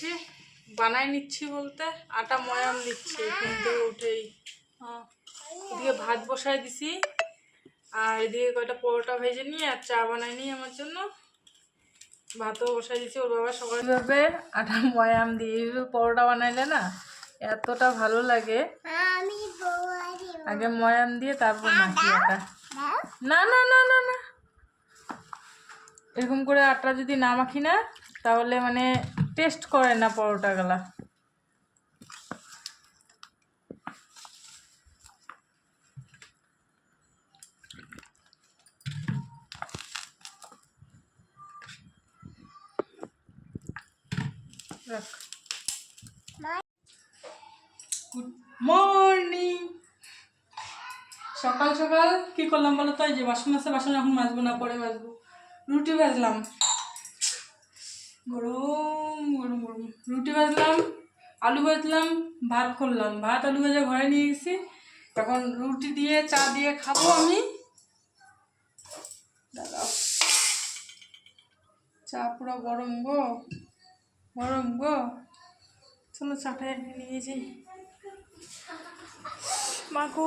নিচ্ছি, বানাই নিচ্ছি বলতে আটা ময়াম দিচ্ছি ঘুম থেকে উঠেই। এদিকে ভাত বসাই দিছি আর এদিকে কয়টা পরোটা ভেজে নিয়ে আর চা বানাই নি আমার জন্য। ভাতও বসাই দিছি। ওর বাবা সকালভাবে আটা ময়াম দিয়ে এইভাবে পরোটা বানাইলে না এতটা ভালো লাগে। আগে ময়াম দিয়ে তারপর মাখি আটা। না না না না না, এরকম করে আটা যদি না মাখি না তাহলে মানে টেস্ট করে না পরোটা গুলা। Good morning. সকাল সকাল কি করলাম বলো তো? এই যে বাসন আছে, বাসন এখন মাজবো না, পরে মাজবো। রুটি ভাজলাম, গরম গরম গরম রুটি ভাজলাম, আলু ভাজলাম, ভাত করলাম। ভাত আলু ভাজা ঘরে নিয়ে গেছি, এখন রুটি দিয়ে চা দিয়ে খাবো আমি। দাঁড়াও, চা পুরো গরম গো, গরম গো। চলো চাটা এনে নিয়ে যাই। মাখো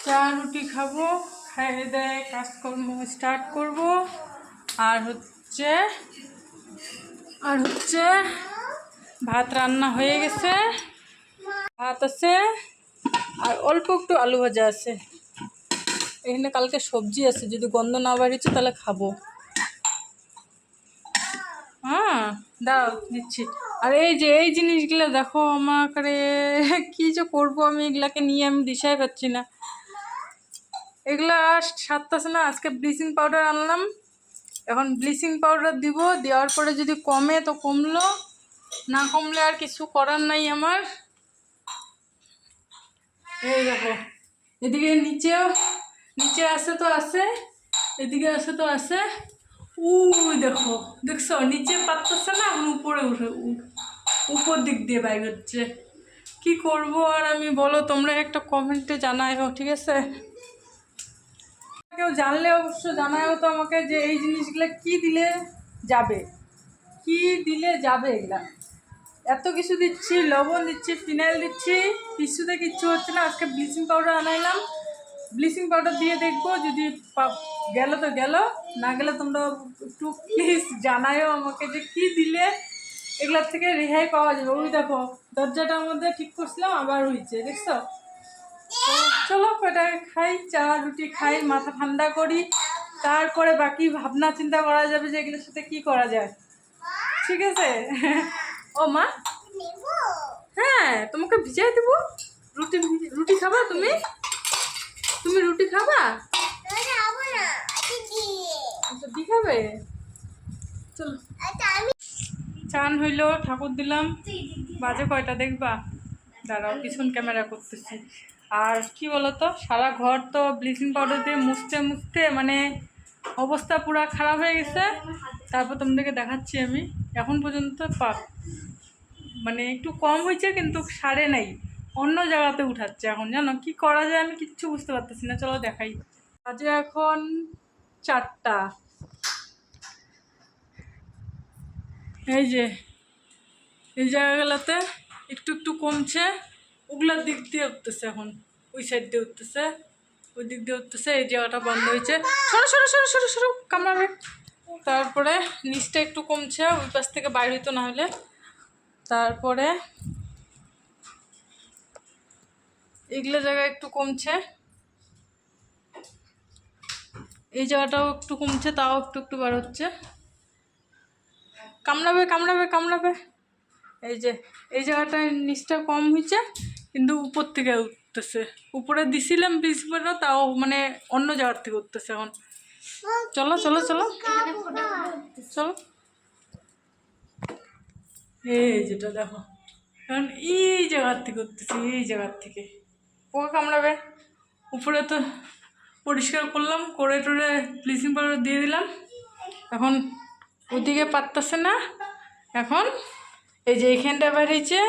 চা রুটি খাবো, খাইয়ে দেয় কাজকর্ম স্টার্ট করব। আর হচ্ছে ভাত রান্না হয়ে গেছে, ভাত আছে আর অল্প একটু আলু ভাজা আছে। এখানে কালকে সবজি আছে, যদি গন্ধ না বাড়িছে তাহলে খাবো। হ্যাঁ দাও দিচ্ছি। আর এই যে এই জিনিসগুলো দেখো আমাকে, কি যে করবো আমি, এগুলাকে নিয়ে আমি দিশাই পাচ্ছি না। এগুলা সারতেছে না। আজকে ব্লিচিং পাউডার আনলাম, এখন ব্লিচিং পাউডার দিব, দেওয়ার পরে যদি কমে তো কমলো, না কমলে আর কিছু করার নাই আমার। এই দেখো এদিকে নিচে আছে তো আছে, এদিকে আছে তো আছে। দেখো, দেখছো নিচে পারতেছে না, এখন উপরে উঠে উপর দিক দিয়ে বাইর হচ্ছে। কি করব আর আমি, বলো তোমরা একটা কমেন্টে জানাইও, ঠিক আছে? কেউ জানলে অবশ্য জানায়ও তো আমাকে, যে এই জিনিসগুলো কি দিলে যাবে, কি দিলে যাবে। এগুলা এত কিছু দিচ্ছি, লবণ দিচ্ছি, ফিনাইল দিচ্ছি, কিছুতে কিচ্ছু হচ্ছে না। আজকে ব্লিচিং পাউডার আনাইলাম, ব্লিচিং পাউডার দিয়ে দেখবো, যদি গেল তো গেল, না গেলে তোমরা একটু প্লিজ জানায়ও আমাকে যে কি দিলে এগুলোর থেকে রেহাই পাওয়া যাবে। ওই দেখো দরজাটার মধ্যে ঠিক করছিলাম, আবার হয়েছে, দেখছো? চলো কটা খাই, চা রুটি খাই, মাথা ঠান্ডা করি, তারপরে বাকি ভাবনা চিন্তা করা যাবে যে এগুলোর সাথে কি করা যায়, ঠিক আছে? ও মা, হ্যাঁ তোমাকে ভিজাই দেবো। রুটি খাবা তুমি? তুমি রুটি খাবা? রুটি খাবে? চলো। চান হইলো, ঠাকুর দিলাম, বাজে কয়টা দেখবা? দাঁড়াও পিছন ক্যামেরা করতেছি। আর কি বলতো, সারা ঘর তো ব্লিচিং পাউডার দিয়ে মুছতে মুছতে মানে অবস্থা পুরো খারাপ হয়ে গেছে। তারপর তোমাদেরকে দেখাচ্ছি আমি। এখন পর্যন্ত মানে একটু কম হয়েছে, কিন্তু সারে নাই, অন্য জায়গাতে উঠাচ্ছে। এখন জানো কি করা যায় আমি কিচ্ছু বুঝতে পারতেছি না। চলো দেখাই। বাজে এখন 4টা। এই যে এই জায়গাগুলোতে একটু একটু কমছে, ওগুলার দিক দিয়ে উঠতেছে, এখন ওই সাইড দিয়ে উঠতেছে, ওই দিক দিয়ে উঠতেছে। এই জায়গাটা বন্ধ হয়েছে, সরো সরো সরো সরো সরো কামড়াবে। তারপরে নিচটা একটু কমছে, ওই পাশ থেকে বাইরে হইতো না হলে। তারপরে এগুলো জায়গায় একটু কমছে, এই জায়গাটাও একটু কমছে, তাও একটু একটু বার হচ্ছে। কামড়াবে কামড়াবে কামড়াবে। এই যে এই জায়গাটায় নিচটা কম হয়েছে, কিন্তু উপর থেকে উঠতেছে। উপরে দিছিলাম পিসগুলো, তাও মানে অন্য জায়গার থেকে উঠতেছে এখন। চলো চলো চলো চলো। এই যেটা দেখো, কারণ এই জায়গার থেকে উঠতেছে, এই জায়গার থেকে। পোকা কামড়াবে। উপরে তো পরিষ্কার করলাম, করে টোরে ব্লিচিং পাউডার দিয়ে দিলাম, এখন ওদিকে পারতেছে না। এখন এই যে এইখানটা বেরিয়েছে,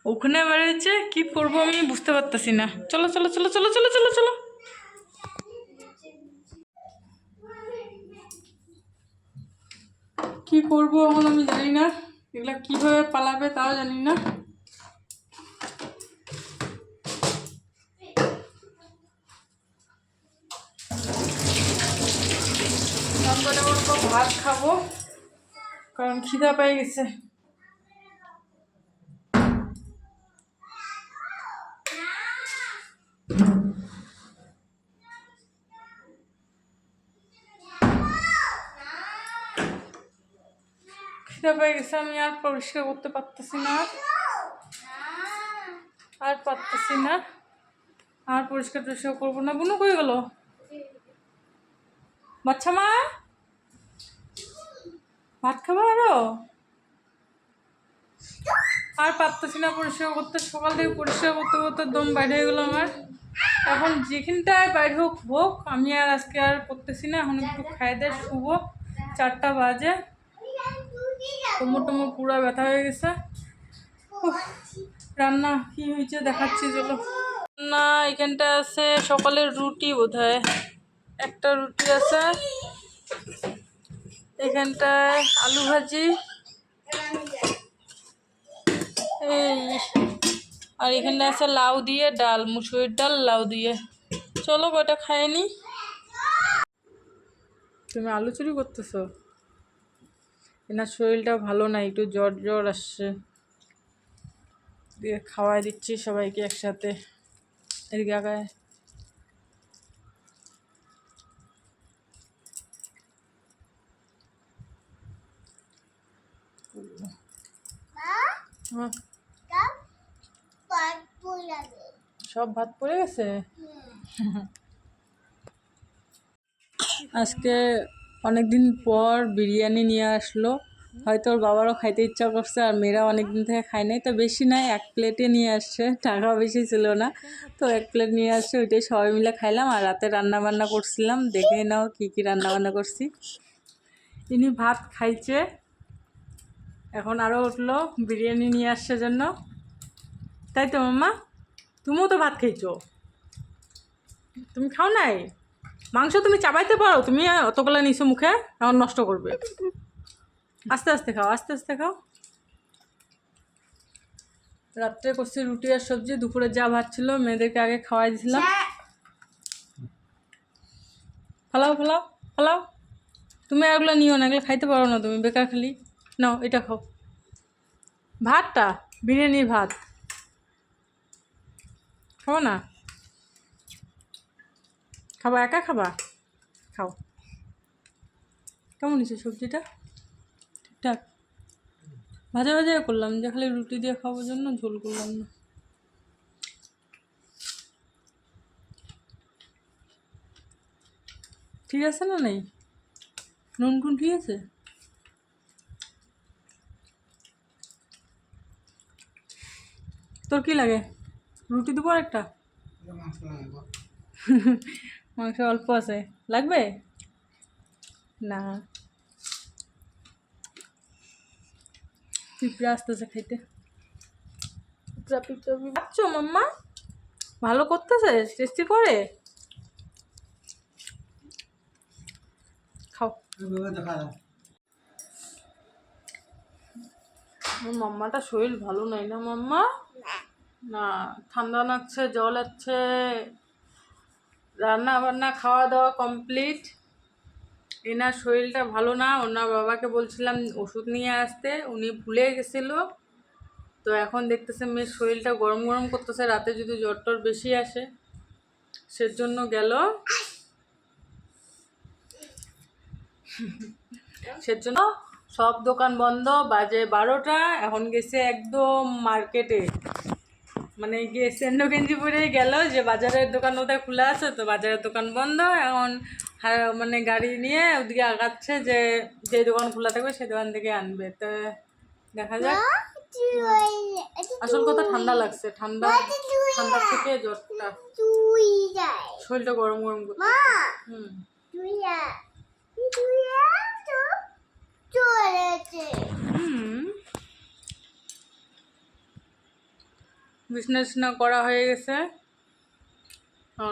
ওখানে বেরিয়েছে, কি করবো আমি বুঝতে পারতেছি না। চলো চলো চলো চলো চলো চলো চলো। করবো এখন আমি জানি না, এগুলা কীভাবে পালাবে তাও জানি না। ভাত খাবো কারণ খিদা পেয়ে গেছে। খিদা পেয়ে গেছে, আমি আর পরিষ্কার করতে পারতেছি না, আর পারতেছি না, আর পরিষ্কার টরিষ্কার করবো না। বুনু কই গেল? বাচ্চা মা ভাত খাবো আরো? আর পারতেছি না পরিষ্কার করতে, সকাল থেকে পরিষ্কার করতে করতে দম বাইরে হয়ে গেলো আমার। এখন যেখানটায় বাইরে হোক হোক, আমি আর আজকে আর করতেছি না। এখন একটু খাই দিয়ে শুবো, 4টা বাজে, কোমর টোমর পুরো ব্যথা হয়ে গেছে। রান্না কি হয়েছে দেখাচ্ছি চলো। না এখানটা আছে সকালের রুটি, বোধহয় একটা রুটি আছে, এখানটায় আলু ভাজি, এই আর এখানটা আছে লাউ দিয়ে ডাল, মুসুরির ডাল লাউ দিয়ে। চলো কয়টা খাই নি। তুমি আলু চুরি করতেছো? এনার শরীরটা ভালো না, একটু জ্বর জ্বর আসছে, দিয়ে খাওয়াই দিচ্ছি সবাইকে একসাথে। এদিকে আগায়। সব ভাত পড়ে গেছে। আজকে অনেকদিন পর বিরিয়ানি নিয়ে আসলো, হয়তো ওর বাবারও খাইতে ইচ্ছা করছে, আর মেয়েরা অনেকদিন থেকে খায় নাই, তো বেশি নাই, 1 প্লেটে নিয়ে আসছে, টাকাও বেশি ছিল না, তো 1 প্লেট নিয়ে আসছে, ওইটাই সবাই মিলে খাইলাম। আর রাতে রান্না বান্না করছিলাম, দেখে নাও কি কি রান্না বান্না করছি। ইনি ভাত খাইছে, এখন আরও উঠলো বিরিয়ানি নিয়ে আসছে জন্য, তাই তো মাম্মা? তুমিও তো ভাত খাইছো, তুমি খাও নাই? মাংস তুমি চাবাইতে পারো, তুমি অতগুলো নিছো মুখে, এখন নষ্ট করবে। আস্তে আস্তে খাও, আস্তে আস্তে খাও। রাত্রে করছি রুটি আর সবজি, দুপুরে যা ভাত ছিল মেয়েদেরকে আগে খাওয়াই দিয়েছিলাম। ফালাও ফালাও ফালাও, তুমি এগুলো নিও না, এগুলো খাইতে পারো না তুমি, বেকার খালি। নাও এটা খাও, ভাতটা বিরিয়ানির ভাত খাবো না? খাবা, একা খাবা? খাও। কেমন হয়েছে সবজিটা? ঠিকঠাক? ভাজা ভাজা করলাম, যে খালি রুটি দিয়ে খাওয়ার জন্য ঝোল করলাম না। ঠিক আছে না? নেই নুন টুন ঠিক আছে? তোর কি লাগে? রুটি দেবো আর একটা? মাংস অল্প আছে, লাগবে না? পিঁপড়া আসতেছে খাইতে। পিঁপড়া পিঁপড়া আচ্ছা মাম্মা ভালো করতেছে, টেস্টি করে, খাও। মাম্মাটা শরীর ভালো নাই না মাম্মা? না, ঠান্ডা লাগছে, জল আছে, রান্না বান্না খাওয়া দাওয়া কমপ্লিট। এনার শরীরটা ভালো না, ওনার বাবাকে বলছিলাম ওষুধ নিয়ে আসতে, উনি ভুলে গেছিলো, তো এখন দেখতেছে মেয়ের শরীরটা গরম গরম করতেছে, রাতে যদি জ্বর টর বেশি আসে, সেজন্য গেল, সেজন্য সব দোকান বন্ধ, বাজে 12টা, এখন গেছে একদম মার্কেটে, মানে গিয়ে সেন্ডো গেঞ্জি পরে গেল যে বাজারের দোকান ওদের খোলা আছে, তো বাজারের দোকান বন্ধ, এখন মানে গাড়ি নিয়ে ওদিকে আগাচ্ছে যে যে দোকান খোলা থাকবে সেই দোকান থেকে আনবে, তো দেখা যাক। আসল কথা ঠান্ডা লাগছে, ঠান্ডার থেকে জ্বরটা, শরীরটা গরম গরম করছে। বিছনা টিছনা করা হয়ে গেছে,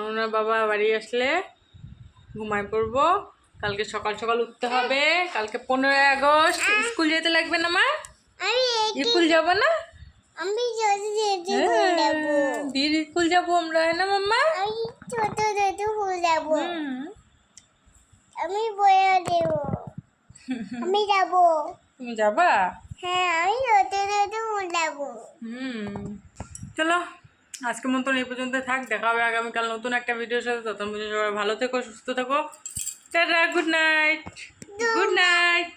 ওনার বাবা বাড়ি আসলে ঘুমায় পড়বো। কালকে সকাল সকাল উঠতে হবে। কালকে 15ই আগস্ট, স্কুল যেতে লাগবে না মা? স্কুল যাবো না? দিদি স্কুল যাবো আমরা, না মাম্মা? আমি বয়ে দেব, আমি যাবো। তুমি যাবা? হ্যাঁ, আমি ছোট যাবো। চলো আজকের মতন এই পর্যন্ত থাক। দেখা হবে আগামীকাল নতুন একটা ভিডিওর সাথে। ততক্ষণ পর্যন্ত সবাই ভালো থেকো, সুস্থ থেকো। Tata, good night. Good night.